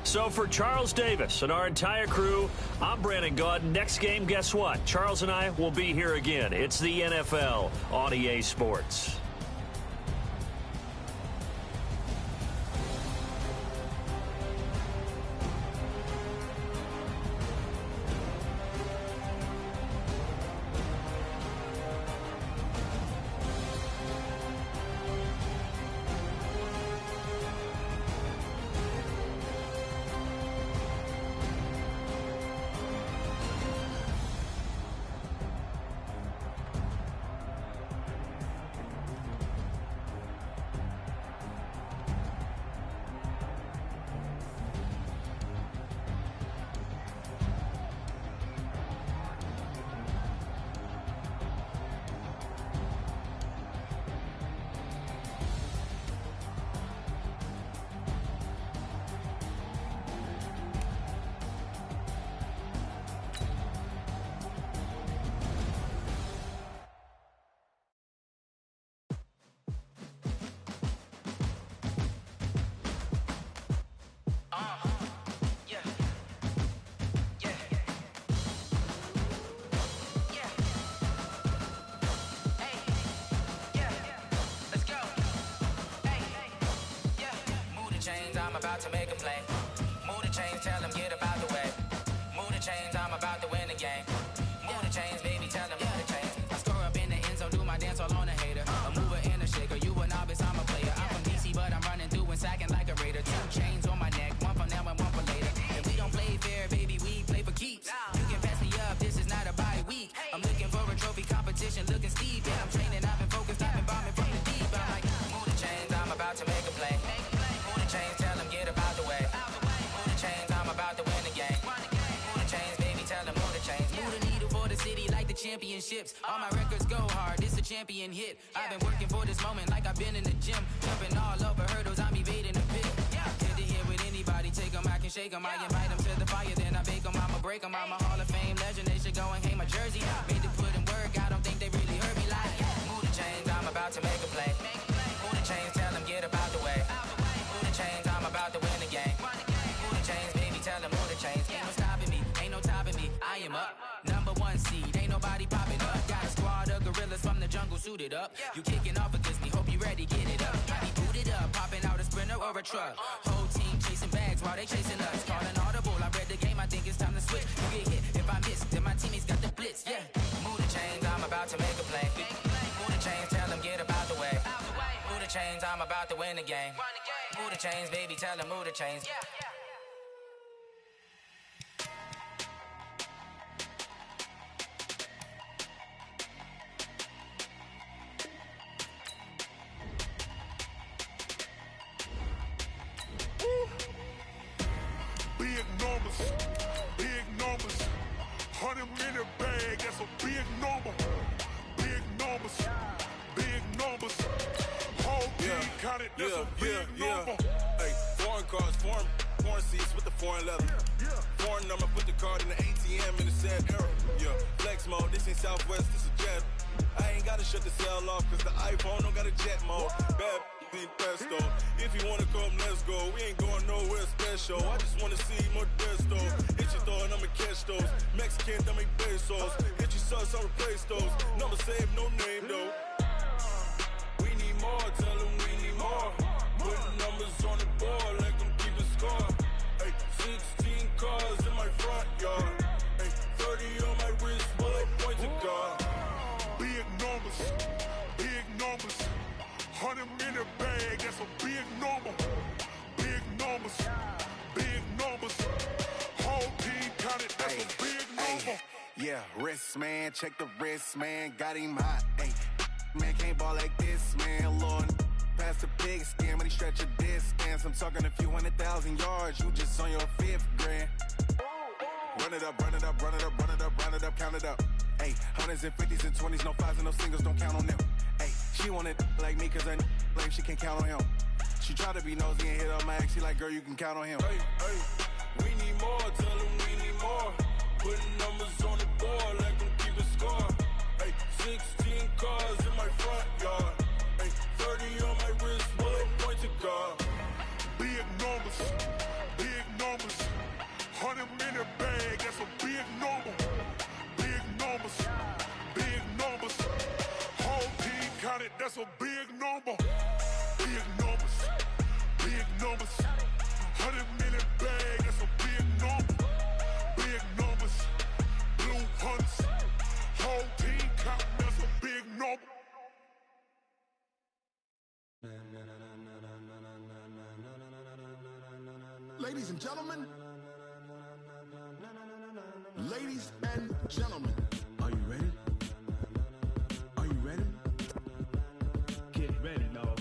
So for Charles Davis and our entire crew, I'm Brandon Gaudin. Next game, guess what? Charles and I will be here again. It's the NFL on EA Sports. championships. All my records go hard, this a champion hit. I've been working for this moment like I've been in the gym. Jumping all over hurdles, I'm evading the pit. Good to hear with anybody, take them, I can shake them. I invite them to the fire, then I bake them, I'ma break them. I'm a Hall of Fame legend, they should go and hang my jersey. Made to put in work, I don't think they really heard me like. Move the chains, I'm about to make a play. Move the chains, tell them get up out the way. Move the chains, I'm about to win the game. Move the chains, baby, tell them move the chains. Ain't no stopping me, ain't no topping me, I am up. #1 seed, ain't nobody popping up. Got a squad of gorillas from the jungle suited up. You kicking off against me, hope you ready, get it up. I be booted up, popping out a Sprinter or a truck. Whole team chasing bags while they chasing us. Calling audible, I read the game, I think it's time to switch. You get hit, if I miss, then my teammates got the blitz, yeah. Move the chains, I'm about to make a play. Move the chains, tell them get up out the way. Move the chains, I'm about to win the game. Move the chains, baby, tell them move the chains. Big numbers, 100 in the bag, that's a big number. Big numbers, whole team counted, that's a big number. Hey, foreign cars, foreign seats with the foreign leather. Foreign number, put the card in the ATM in the sad era. Flex mode, this ain't Southwest, this is jet. I ain't gotta shut the cell off, cause the iPhone don't got a jet mode. Bad pesto. If you wanna come, let's go. We ain't going nowhere special. I just wanna see more desto. Hit your thought, I'ma catch those. Mexican, dummy pesos. Hit your sus, I'll replace those. Number save, no name though. We need more, tell them we need more. Putting numbers on the board, like them keep a score. Hey, 16 cars in my front yard. Hey, 30 on my wrist, while I point to God. Big numbers, 100 in the bag, that's a big number. Big numbers, whole team counted, that's a big number. Yeah, wrist man, check the wrist man, got him hot. Ay, man can't ball like this, man. Lord, past the pig skin, but he stretch a distance. I'm talking a few 100,000 yards, you just on your 5th grand. Run it up, count it up. Ay, 100s and 50s and 20s, no 5s and no singles, don't count on them. Ay, she want it like me, cause I like she can't count on him. She try to be nosy and hit up my ex, she like, girl, you can count on him. Hey, we need more, tell them we need more. Putting numbers on the board, like them keep a score. Hey, 16 cars in my front yard. Hey, 30 on my wrist, while I point to God. Big numbers, 100 in the bag, that's a big number. Big numbers, whole team counted, that's a big number. Big numbers, 100 in the bag, that's a big number. Big numbers, blue hunts, whole team counted, that's a big number. Ladies and gentlemen, are you ready? Are you ready? Get ready, dog.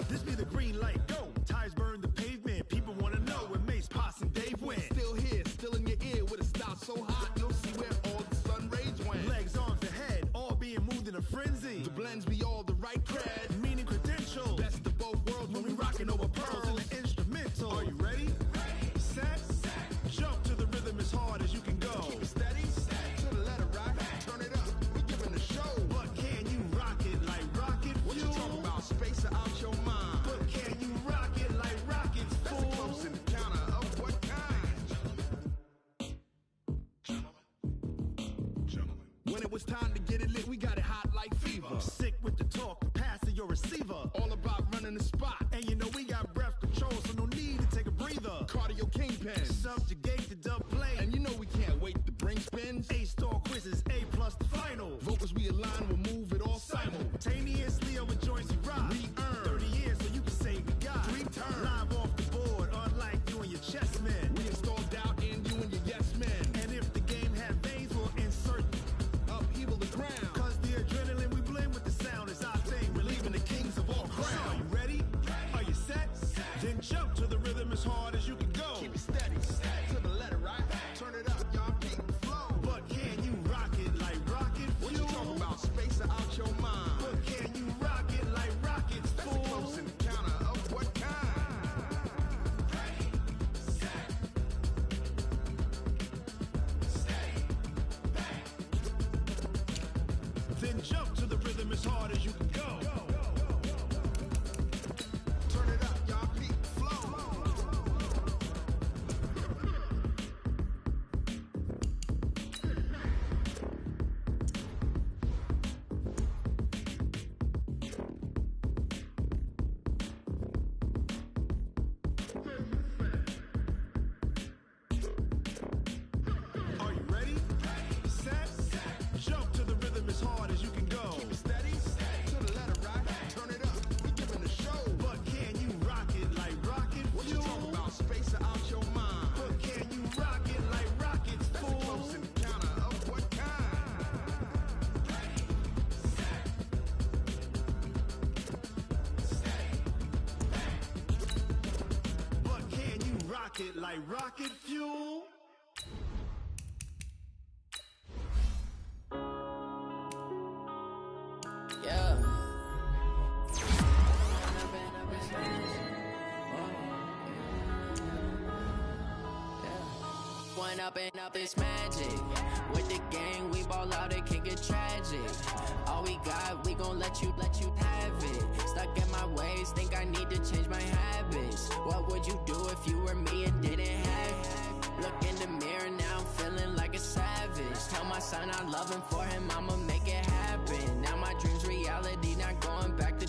This be the green light, go. Tires burn the pavement, people wanna know when Mace, Poss, and Dave went. Still here, still in your ear with a style so hot, you'll see where all the sun rays went. Legs, arms, the head, all being moved in a frenzy. The blends be all the right cred, meaning credentials. Best of both worlds when we rockin' over pearls in the instrumental. Are you ready? Set, jump to the rhythm as hard as you can go. Keep it steady, to the letter right, turn it up, we giving the show. But can you rock it like rocket fuel? What you talking about, space out your mind? But can you rock it like rockets, fool? That's a close encounter of what kind? Gentlemen. When it was time to get it lit, we got it hot like fever. Sick with the talk, pass to your receiver. All about running the spot. And you know we got breath control, so no need to take a breather. Cardio kingpin, subjugate the dub play. And you know we can't wait to bring spins. A-star quizzes, A+ the final. Vocals we align, we'll move it all simultaneously over joints we rock. We earn 30 years so you can say we got 3 turns. Live off the board, unlike you and your chess men. We install doubt in you and your as hard as you can go. Turn it up, y'all. Beat flow. Are you ready? Set. Jump to the rhythm as hard as you can go. Keep it steady. To the letter right. Turn it up. We giving the show. But can you rock it like rocket fuel? What you talking about? Space out your mind. But can you rock it like rockets, fool? That's a close encounter of what kind? But can you rock it like rocket fuel? Yeah. One up and up is magic. With the gang, we ball out, it can get tragic. All we got, we gon' let you have it. Stuck in my ways, think I need to change my habits. What would you do if you were me and didn't have it? Look in the mirror, now I'm feeling like a savage. Tell my son I love him, for him I'ma make it happen. Now my dream's reality, not going back to.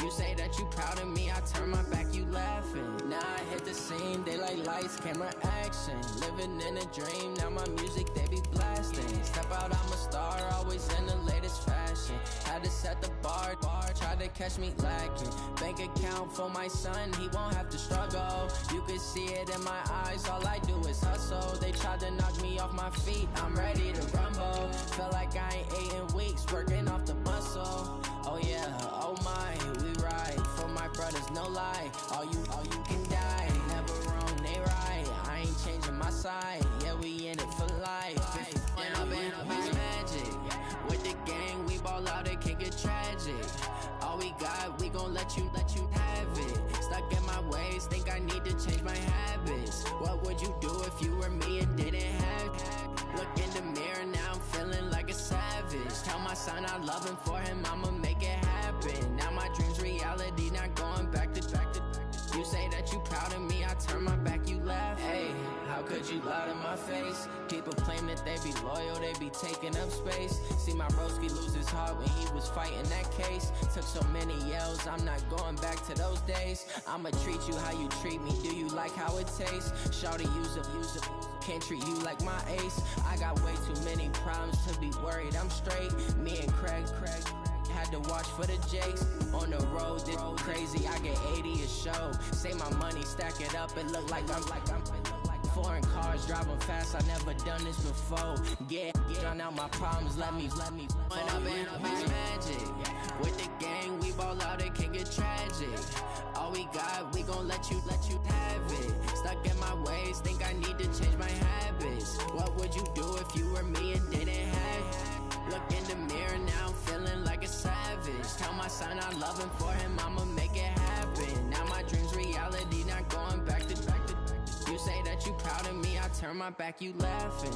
You say that you proud of me, I turn my back, you laughing. Now I hit the scene, they like lights, camera, action. Living in a dream, now my music, they be blasting. Step out, I'm a star, always in the latest fashion. Had to set the bar, try to catch me lacking. Bank account for my son, he won't have to struggle. You can see it in my eyes, all I do is hustle. They tried to knock me off my feet, I'm ready to rumble. Feel like I ain't ate in weeks, working off the muscle. Oh yeah, oh my, we ride for my brothers, no lie. All you can die, never wrong, they right. I ain't changing my side, yeah, we in it for life. If up is magic. With the gang, we ball out, it can get tragic. All we got, we gon' let you have it. Stuck in my ways, think I need to change my habits. What would you do if you were me and didn't have it? Look in the mirror, now I'm feeling like a savage. Tell my son I love him, for him I'ma make it happen. Now my dream's reality, not going back to. You say that you proud of me, I turn my back, you laugh. Hey, how could you lie to my face? People claim that they be loyal, they be taking up space. See my broski lose his heart when he was fighting that case. Took so many yells, I'm not going back to those days. I'ma treat you how you treat me, do you like how it tastes? Shawty, use up. Can't treat you like my ace. I got way too many problems to be worried, I'm straight. Me and Craig had to watch for the Jakes. On the road, this crazy, I get 80 a show. Say my money, stack it up, it look like I'm foreign cars, driving fast, I never done this before. Get drown out my problems, let me One up and up is magic. With the gang, we ball out, it can get tragic. All we got, we gon' let you have it. Stuck in my ways, think I need to change my habits. What would you do if you were me and didn't have it? Look in the mirror, now I'm feeling like a savage. Tell my son I love him, for him I'ma make it happen. Now my dream's reality, not going back to. You say that you proud of me, I turn my back, you laughing.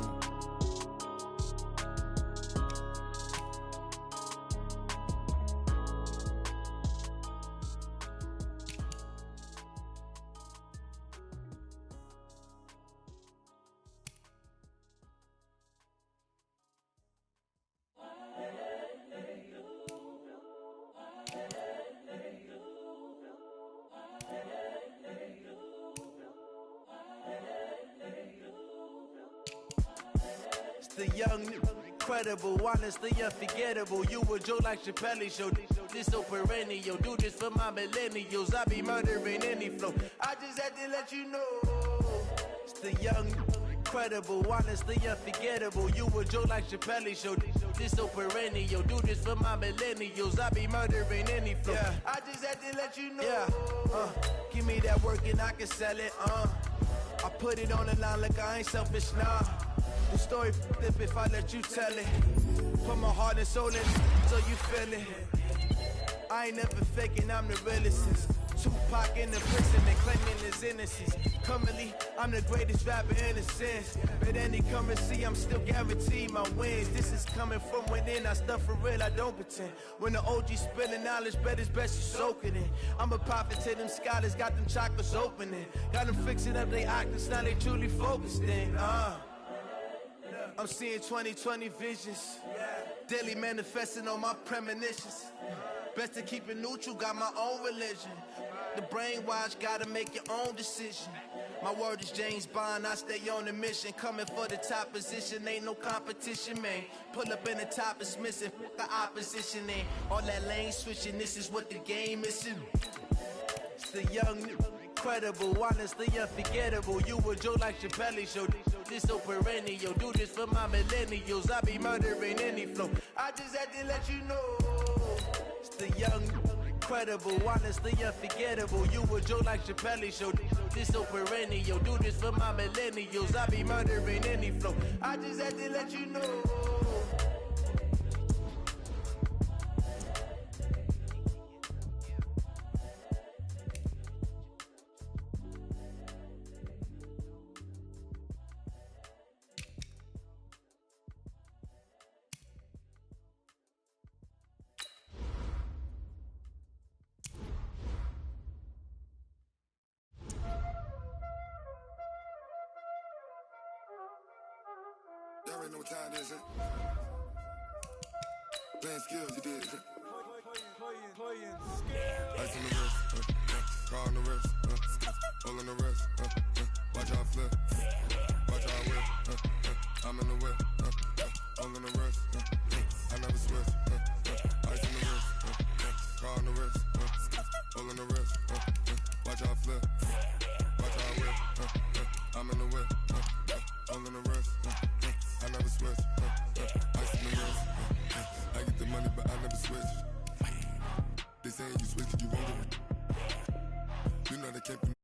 The young, incredible, honestly unforgettable. You a Joe like Chappelle show. This so perennial. Do this for my millennials. I be murdering any flow. I just had to let you know. It's the young, incredible, honestly unforgettable. You a Joe like Chappelle show. This so perennial. Do this for my millennials. I be murdering any flow. Yeah. I just had to let you know. Yeah. Give me that work and I can sell it. I put it on the line like I ain't selfish, nah. The story flip if I let you tell it. Put my heart and soul in so you feel it. I ain't never faking, I'm the realest. Tupac in the prison and claiming his innocence. Currently, I'm the greatest rapper in a sense. But any currency, I'm still guaranteed my wins. This is coming from within, I stuff for real, I don't pretend. When the OG spilling knowledge, bet it's best you soak it in. I'm a prophet to them scholars, got them chakras opening. Got them fixing up they octaves, now they truly focused in. I'm seeing 2020 visions. Daily manifesting on my premonitions. Best to keep it neutral, got my own religion. The brainwash, gotta make your own decision. My word is James Bond, I stay on a mission. Coming for the top position, ain't no competition, man. Pull up in the top is missing, the opposition ain't. All that lane switching, this is what the game is. It's the young, incredible, honestly unforgettable. You a Joe like Chappelle show. This so perennial, do this for my millennials. I be murdering any flow. I just had to let you know. It's the young, incredible, honestly unforgettable. You a Joe like Chappelle show. This so perennial, do this for my millennials. I be murdering any flow. I just had to let you know. Y'all already know what time it is, Playing skills, you did, Ice on the wrist, car on the wrist, all on the wrist, watch out flip, watch out whip, I'm in the whip, all on the wrist, I never switch, ice on the wrist, car on the wrist, all on the wrist, watch out flip, watch out whip, I'm in the whip, all on the wrist, I never switch, ice on the wrist, I get the money but I never switch. They saying you switch, you won't. You know they can't.